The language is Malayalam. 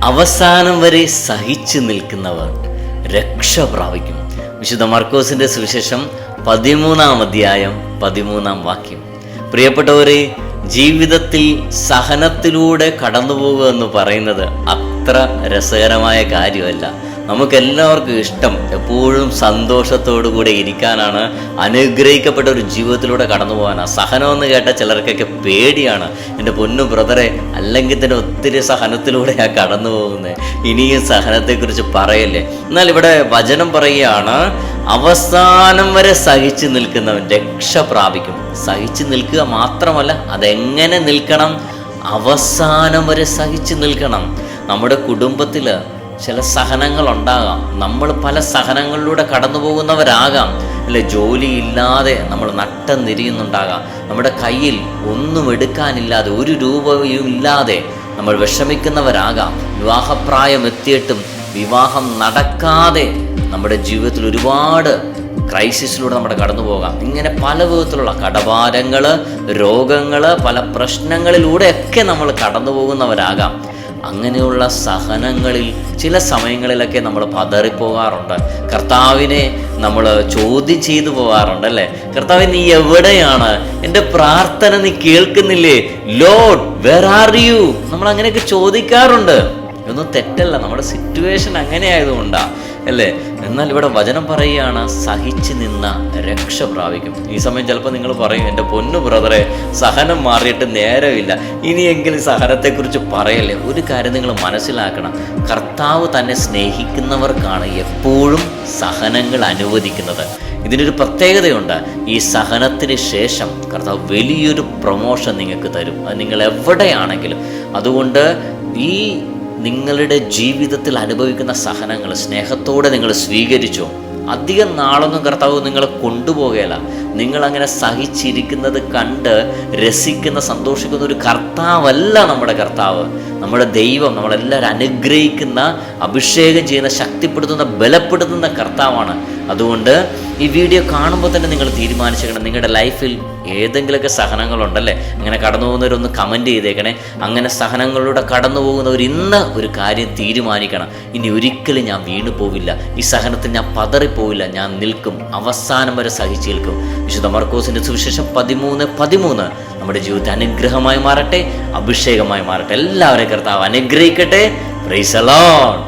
അവസാനം വരെ സഹിച്ചു നിൽക്കുന്നവർ രക്ഷ പ്രാപിക്കും. വിശുദ്ധ മർക്കോസിന്റെ സുവിശേഷം 13-ാം അധ്യായം 13-ാം വാക്യം. പ്രിയപ്പെട്ടവരെ, ജീവിതത്തിൽ സഹനത്തിലൂടെ കടന്നു പോകുക എന്ന് പറയുന്നത് അത്ര രസകരമായ കാര്യമല്ല. നമുക്കെല്ലാവർക്കും ഇഷ്ടം എപ്പോഴും സന്തോഷത്തോടു കൂടെ ഇരിക്കാനാണ്, അനുഗ്രഹിക്കപ്പെട്ട ഒരു ജീവിതത്തിലൂടെ കടന്നു പോകാനാണ്. സഹനമെന്ന് കേട്ട ചിലർക്കൊക്കെ പേടിയാണ്. എൻ്റെ പൊന്നു ബ്രദറെ, അല്ലെങ്കിൽ തന്നെ ഒത്തിരി സഹനത്തിലൂടെയാണ് കടന്നു പോകുന്നത്, ഇനിയും സഹനത്തെക്കുറിച്ച് പറയല്ലേ. എന്നാൽ ഇവിടെ വചനം പറയുകയാണ്, അവസാനം വരെ സഹിച്ചു നിൽക്കുന്നവൻ രക്ഷ പ്രാപിക്കും. സഹിച്ചു നിൽക്കുക മാത്രമല്ല, അതെങ്ങനെ നിൽക്കണം? അവസാനം വരെ സഹിച്ചു നിൽക്കണം. നമ്മുടെ കുടുംബത്തിൽ ചില സഹനങ്ങൾ ഉണ്ടാകാം. നമ്മൾ പല സഹനങ്ങളിലൂടെ കടന്നു പോകുന്നവരാകാം, അല്ലെ? ജോലിയില്ലാതെ നമ്മൾ നട്ടം തിരിയുന്നുണ്ടാകാം. നമ്മുടെ കയ്യിൽ ഒന്നും എടുക്കാനില്ലാതെ, ഒരു രൂപയും ഇല്ലാതെ നമ്മൾ വിഷമിക്കുന്നവരാകാം. വിവാഹപ്രായം എത്തിയിട്ടും വിവാഹം നടക്കാതെ നമ്മുടെ ജീവിതത്തിൽ ഒരുപാട് ക്രൈസിസിലൂടെ നമ്മുടെ കടന്നു പോകാം. ഇങ്ങനെ പല വിധത്തിലുള്ള കടഭാരങ്ങൾ, രോഗങ്ങൾ, പല പ്രശ്നങ്ങളിലൂടെയൊക്കെ നമ്മൾ കടന്നു പോകുന്നവരാകാം. അങ്ങനെയുള്ള സഹനങ്ങളിൽ ചില സമയങ്ങളിലൊക്കെ നമ്മൾ പതറിപ്പോകാറുണ്ട്. കർത്താവിനെ നമ്മൾ ചോദ്യം ചെയ്തു പോകാറുണ്ട്, അല്ലേ? കർത്താവേ, നീ എവിടെയാണ്? എൻ്റെ പ്രാർത്ഥന നീ കേൾക്കുന്നില്ലേ? Lord, where are you? നമ്മൾ അങ്ങനെയൊക്കെ ചോദിക്കാറുണ്ട്. ഇതൊന്നും തെറ്റല്ല, നമ്മുടെ സിറ്റുവേഷൻ അങ്ങനെ ആയതുകൊണ്ടാണ്, അല്ലേ? എന്നാൽ ഇവിടെ വചനം പറയുകയാണ്, സഹിച്ചു നിന്ന രക്ഷ പ്രാപിക്കും. ഈ സമയം ചിലപ്പോൾ നിങ്ങൾ പറയും, എൻ്റെ പൊന്നു ബ്രദറെ, സഹനം മാറിയിട്ട് നേരമില്ല, ഇനിയെങ്കിലും സഹനത്തെക്കുറിച്ച് പറയല്ലേ. ഒരു കാര്യം നിങ്ങൾ മനസ്സിലാക്കണം, കർത്താവ് തന്നെ സ്നേഹിക്കുന്നവർക്കാണ് എപ്പോഴും സഹനങ്ങൾ അനുവദിക്കുന്നത്. ഇതിനൊരു പ്രത്യേകതയുണ്ട്. ഈ സഹനത്തിന് ശേഷം കർത്താവ് വലിയൊരു പ്രൊമോഷൻ നിങ്ങൾക്ക് തരും, അത് നിങ്ങൾ എവിടെയാണെങ്കിലും. അതുകൊണ്ട് ഈ നിങ്ങളുടെ ജീവിതത്തിൽ അനുഭവിക്കുന്ന സഹനങ്ങൾ സ്നേഹത്തോടെ നിങ്ങൾ സ്വീകരിച്ചോ. അധികം നാളൊന്നും കർത്താവ് നിങ്ങളെ കൊണ്ടുപോകുകയില്ല. നിങ്ങളങ്ങനെ സഹിച്ചിരിക്കുന്നത് കണ്ട് രസിക്കുന്ന, സന്തോഷിക്കുന്ന ഒരു കർത്താവല്ല നമ്മുടെ കർത്താവ്. നമ്മുടെ ദൈവം നമ്മളെല്ലാവരും അനുഗ്രഹിക്കുന്ന, അഭിഷേകം ചെയ്യുന്ന, ശക്തിപ്പെടുത്തുന്ന, ബലപ്പെടുത്തുന്ന കർത്താവാണ്. അതുകൊണ്ട് ഈ വീഡിയോ കാണുമ്പോൾ തന്നെ നിങ്ങൾ തീരുമാനിച്ചേക്കണം, നിങ്ങളുടെ ലൈഫിൽ ഏതെങ്കിലുമൊക്കെ സഹനങ്ങളുണ്ടല്ലേ, അങ്ങനെ കടന്നു പോകുന്നവരൊന്ന് കമൻറ്റ് ചെയ്തേക്കണേ. അങ്ങനെ സഹനങ്ങളിലൂടെ കടന്നു പോകുന്നവർ ഇന്ന് ഒരു കാര്യം തീരുമാനിക്കണം, ഇനി ഒരിക്കലും ഞാൻ വീണു പോവില്ല, ഈ സഹനത്തിൽ ഞാൻ പതറിപ്പോവില്ല, ഞാൻ നിൽക്കും, അവസാനം വരെ സഹിച്ചു നിൽക്കും. വിശുദ്ധ മർക്കോസിൻ്റെ സുവിശേഷം 13:13 നമ്മുടെ ജീവിതത്തിൽ അനുഗ്രഹമായി മാറട്ടെ, അഭിഷേകമായി മാറട്ടെ. എല്ലാവരെയും കർത്താവ് അനുഗ്രഹിക്കട്ടെ. Praise the Lord.